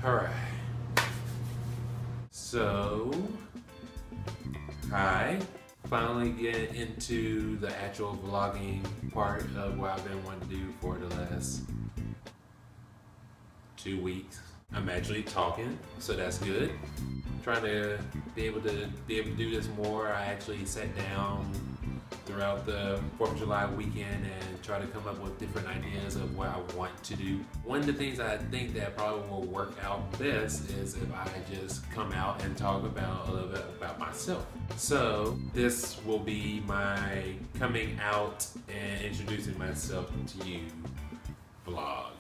Alright, so I finally get into the actual vlogging part of what I've been wanting to do for the last 2 weeks. I'm actually talking, so that's good. Trying to be able to do this more. I actually sat down throughout the 4th of July weekend and try to come up with different ideas of what I want to do. One of the things I think that probably will work out best is if I just come out and talk about a little bit about myself. So this will be my coming out and introducing myself to you vlog.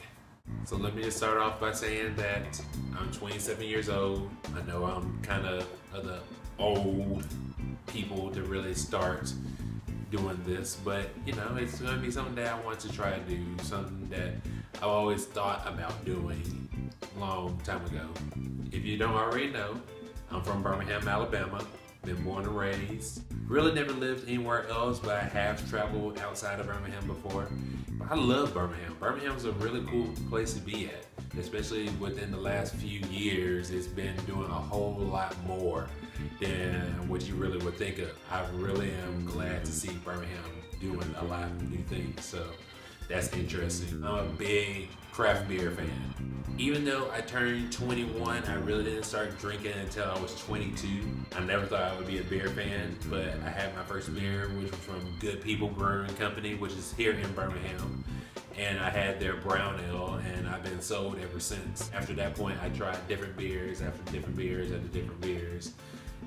So let me just start off by saying that I'm 27 years old. I know I'm kind of the old people to really start doing this, but you know, it's going to be something that I want to try to do, something that I've always thought about doing a long time ago. If you don't already know, I'm from Birmingham, Alabama. Been born and raised. Really never lived anywhere else, but I have traveled outside of Birmingham before. But I love Birmingham. Birmingham's a really cool place to be at, especially within the last few years. It's been doing a whole lot more than what you really would think of. I really am glad to see Birmingham doing a lot of new things. So that's interesting. I'm a big craft beer fan. Even though I turned 21, I really didn't start drinking until I was 22. I never thought I would be a beer fan, but I had my first beer, which was from Good People Brewing Company, which is here in Birmingham. And I had their brown ale, and I've been sold ever since. After that point, I tried different beers after different beers after different beers.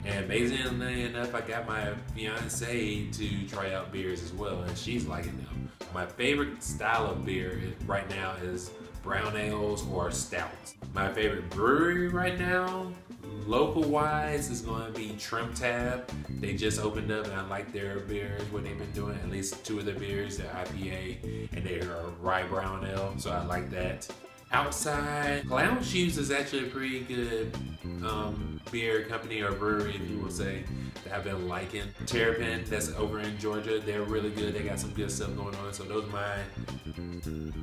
And amazingly enough, I got my fiance to try out beers as well, and she's liking them. My favorite style of beer right now is brown ales or stouts. My favorite brewery right now, local-wise, is going to be Trim Tab. They just opened up, and I like their beers, what they've been doing. At least 2 of their beers, they're IPA, and they're rye brown ale, so I like that. Outside, Clown Shoes is actually a pretty good beer company or brewery, if you will say, that I've been liking. Terrapin, that's over in Georgia, they're really good. They got some good stuff going on. So those are my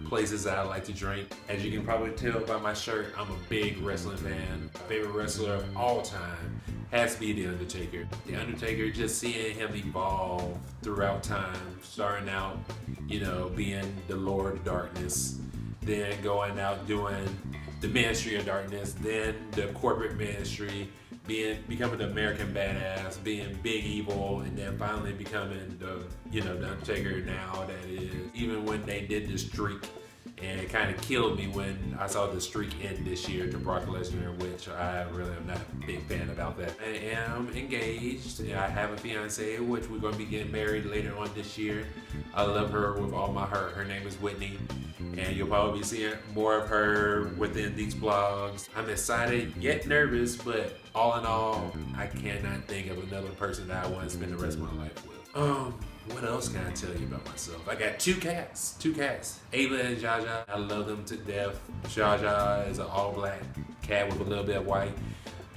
places that I like to drink. As you can probably tell by my shirt, I'm a big wrestling fan. My favorite wrestler of all time has to be The Undertaker. The Undertaker, just seeing him evolve throughout time, starting out, you know, being the Lord of Darkness, then going out doing the Ministry of Darkness, then the corporate ministry, becoming the American Badass, being Big Evil, and then finally becoming the Undertaker now that is. Even when they did the streak, and it kind of killed me when I saw the streak end this year to Brock Lesnar, which I really am not a big fan about that. I am engaged. I have a fiance, which we're going to be getting married later on this year. I love her with all my heart. Her name is Whitney, and you'll probably be seeing more of her within these vlogs. I'm excited yet nervous, but all in all, I cannot think of another person that I want to spend the rest of my life with. What else can I tell you about myself? I got two cats, Ava and Jaja. I love them to death. Jaja is an all black cat with a little bit of white.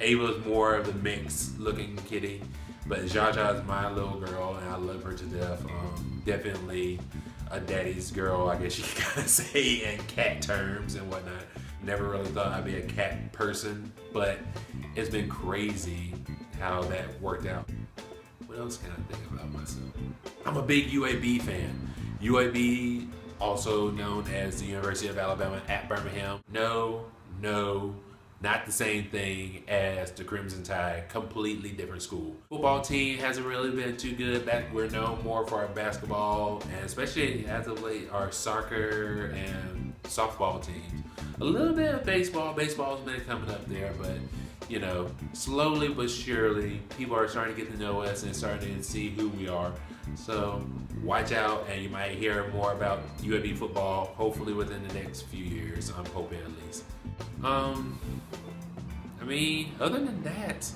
Ava is more of a mixed looking kitty, but Jaja is my little girl and I love her to death. Definitely a daddy's girl, I guess you can kind of say in cat terms and whatnot. Never really thought I'd be a cat person, but it's been crazy how that worked out. What else can I think about myself? I'm a big UAB fan. UAB, also known as the University of Alabama at Birmingham. No, not the same thing as the Crimson Tide. Completely different school. Football team hasn't really been too good. We're known more for our basketball, and especially as of late, our soccer and softball teams. A little bit of baseball. Baseball's been coming up there, but you know, slowly but surely, people are starting to get to know us and starting to see who we are. So watch out, and you might hear more about UAB football, hopefully within the next few years. I'm hoping at least. I mean, other than that,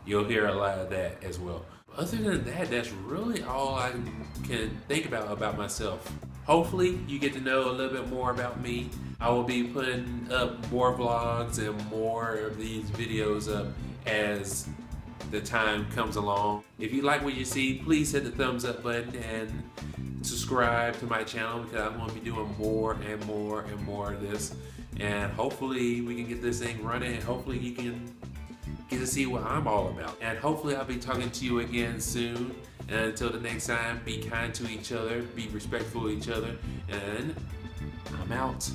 you'll hear a lot of that as well. Other than that, that's really all I can think about myself. Hopefully you get to know a little bit more about me. I will be putting up more vlogs and more of these videos up as the time comes along. If you like what you see, please hit the thumbs up button and subscribe to my channel, because I'm going to be doing more and more and more of this. And hopefully we can get this thing running, and hopefully you can get to see what I'm all about. And hopefully I'll be talking to you again soon. And until the next time, be kind to each other, be respectful of each other, and I'm out.